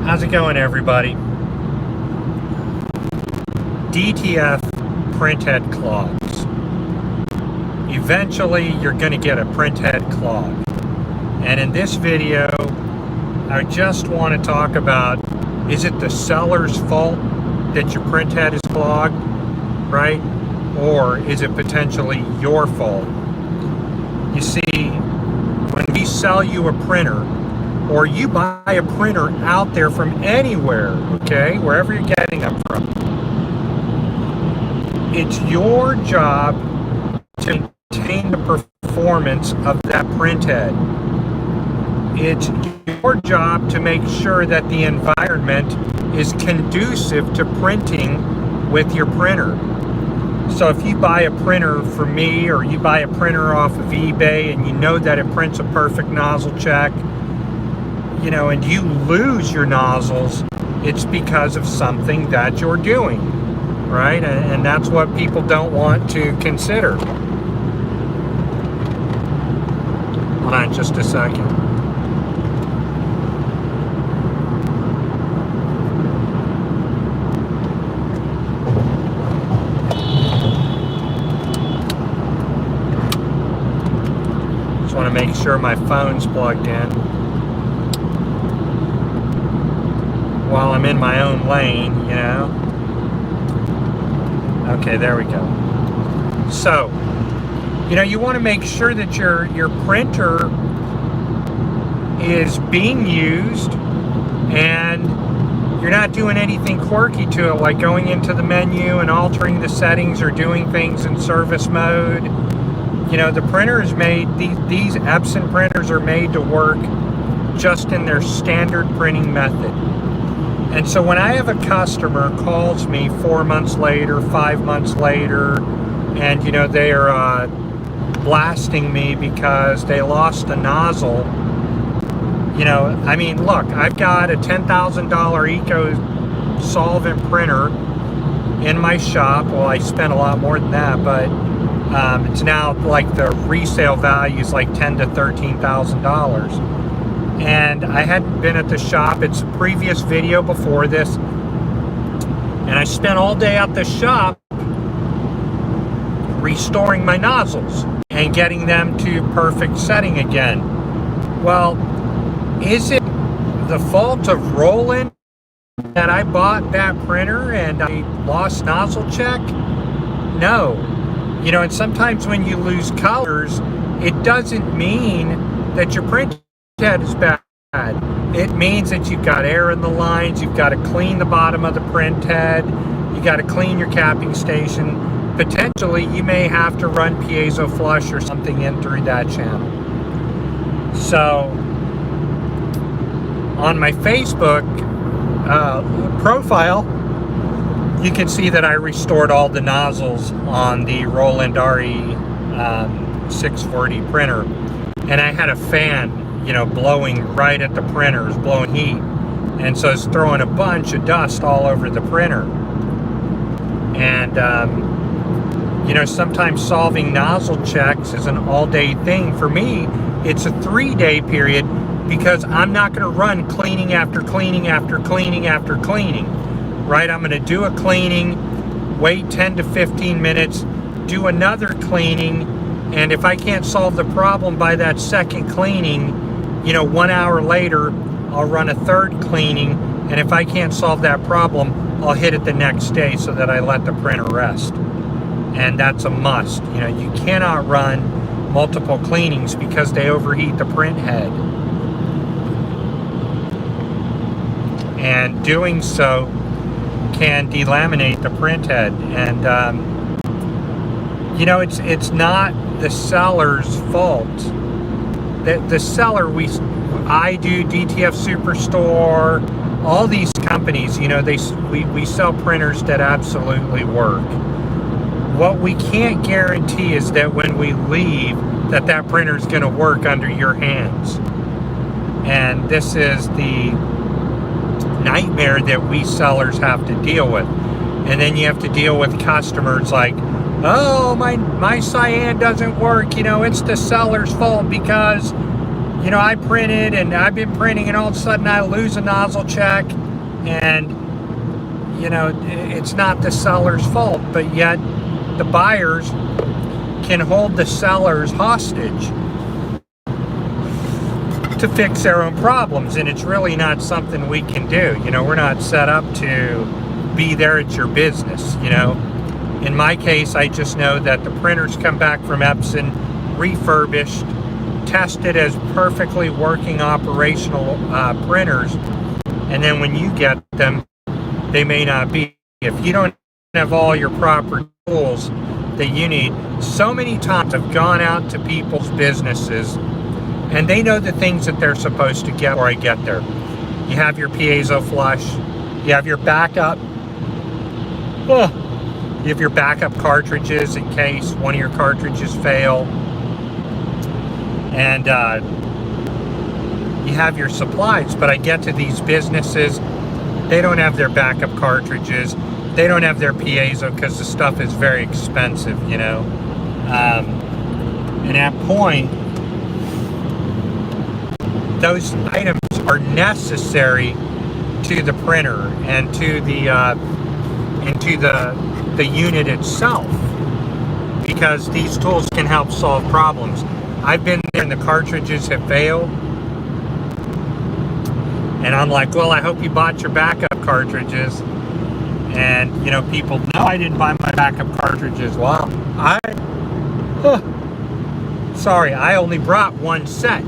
How's it going, everybody? Dtf printhead clogs. Eventually, you're going to get a printhead clog. And in this video, I just want to talk about, is it the seller's fault that your printhead is clogged, right? Or is it potentially your fault? You see, when we sell you a printer, or you buy a printer out there from anywhere, okay, wherever you're getting them from, it's your job to maintain the performance of that printhead. It's your job to make sure that the environment is conducive to printing with your printer. So if you buy a printer from me, or you buy a printer off of eBay and you know that it prints a perfect nozzle check, you know, and you lose your nozzles, it's because of something that you're doing, right? And that's what people don't want to consider. Hold on just a second. Just want to make sure my phone's plugged in while I'm in my own lane, you know. Okay, there we go. So, you know, you want to make sure that your printer is being used and you're not doing anything quirky to it, like going into the menu and altering the settings or doing things in service mode. You know, the printer is made, these Epson printers are made to work just in their standard printing method. And so when I have a customer calls me 4 months later, 5 months later, and you know, they are blasting me because they lost a nozzle, you know, I mean, look, I've got a $10,000 Eco solvent printer in my shop. Well, I spent a lot more than that, but it's now like the resale value is like $10,000 to $13,000. And I hadn't been at the shop. It's a previous video before this, and I spent all day at the shop restoring my nozzles and getting them to perfect setting again. Well, is it the fault of Roland that I bought that printer and I lost nozzle check? No. You know, and sometimes when you lose colors, it doesn't mean that your printhead is bad. It means that you've got air in the lines, you've got to clean the bottom of the printhead, you got to clean your capping station. Potentially, you may have to run piezo flush or something in through that channel. So, on my Facebook profile, you can see that I restored all the nozzles on the Roland RE 640 printer, and I had a fan, you know, blowing right at the printers, blowing heat, and so it's throwing a bunch of dust all over the printer. And you know, sometimes solving nozzle checks is an all-day thing. For me, it's a 3-day period, because I'm not going to run cleaning after cleaning after cleaning after cleaning, right? I'm going to do a cleaning, wait 10 to 15 minutes, do another cleaning, and if I can't solve the problem by that second cleaning, you know, 1 hour later, I'll run a third cleaning, and if I can't solve that problem, I'll hit it the next day so that I let the printer rest. And that's a must. You know, you cannot run multiple cleanings because they overheat the print head. And doing so can delaminate the print head. And, you know, it's not the seller's fault. The seller, I do, DTF Superstore, all these companies, you know, we sell printers that absolutely work. What we can't guarantee is that when we leave, that printer is going to work under your hands. And this is the nightmare that we sellers have to deal with. And then you have to deal with customers like, oh, my cyan doesn't work, you know, it's the seller's fault because you know, I printed and I've been printing, and all of a sudden I lose a nozzle check, and you know, it's not the seller's fault, but yet the buyers can hold the sellers hostage to fix their own problems, and it's really not something we can do. You know, we're not set up to be there at your business, you know. In my case, I just know that the printers come back from Epson, refurbished, tested as perfectly working operational printers, and then when you get them, they may not be. If you don't have all your proper tools that you need, so many times I've gone out to people's businesses and they know the things that they're supposed to get before I get there. You have your piezo flush, you have your backup, you have your backup cartridges in case one of your cartridges fail, and you have your supplies. But I get to these businesses, they don't have their backup cartridges, they don't have their piezo because the stuff is very expensive, you know. And at that point, those items are necessary to the printer and to the unit itself, because these tools can help solve problems. I've been there and the cartridges have failed, and I'm like, well, I hope you bought your backup cartridges. And you know, people, no, I didn't buy my backup cartridges. Well, sorry, I only brought one set.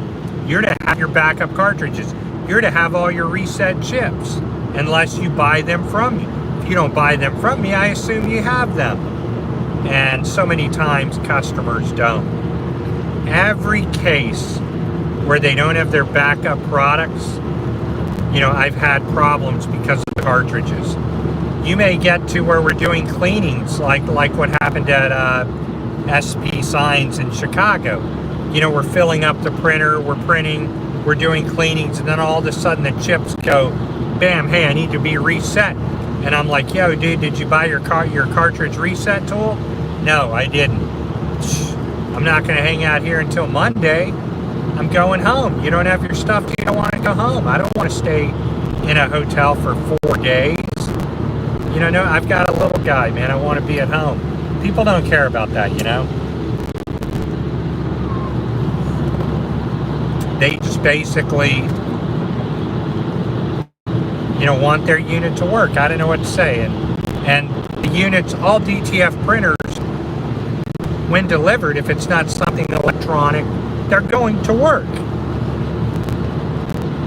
You're to have your backup cartridges. You're to have all your reset chips, unless you buy them from me. If you don't buy them from me, I assume you have them. And so many times customers don't. Every case where they don't have their backup products, you know, I've had problems because of the cartridges. You may get to where we're doing cleanings, like what happened at SP Signs in Chicago. You know, we're filling up the printer, we're printing, we're doing cleanings, and then all of a sudden the chips go, bam, hey, I need to be reset. And I'm like, yo, dude, did you buy your cartridge reset tool? No, I didn't. I'm not going to hang out here until Monday. I'm going home. You don't have your stuff, you don't want to go home. I don't want to stay in a hotel for 4 days. You know, no, I've got a little guy, man. I want to be at home. People don't care about that, you know. They just basically, you know, want their unit to work. I don't know what to say. And the units, all DTF printers, when delivered, if it's not something electronic, they're going to work.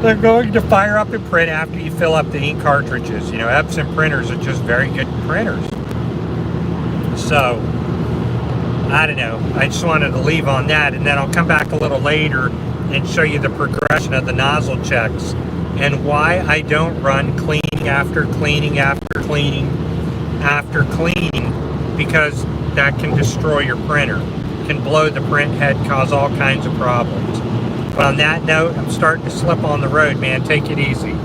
They're going to fire up and print after you fill up the ink cartridges. You know, Epson printers are just very good printers. So, I don't know. I just wanted to leave on that, and then I'll come back a little later and show you the progression of the nozzle checks and why I don't run cleaning after cleaning after cleaning after cleaning, because that can destroy your printer, can blow the print head, cause all kinds of problems. But on that note, I'm starting to slip on the road, man. Take it easy.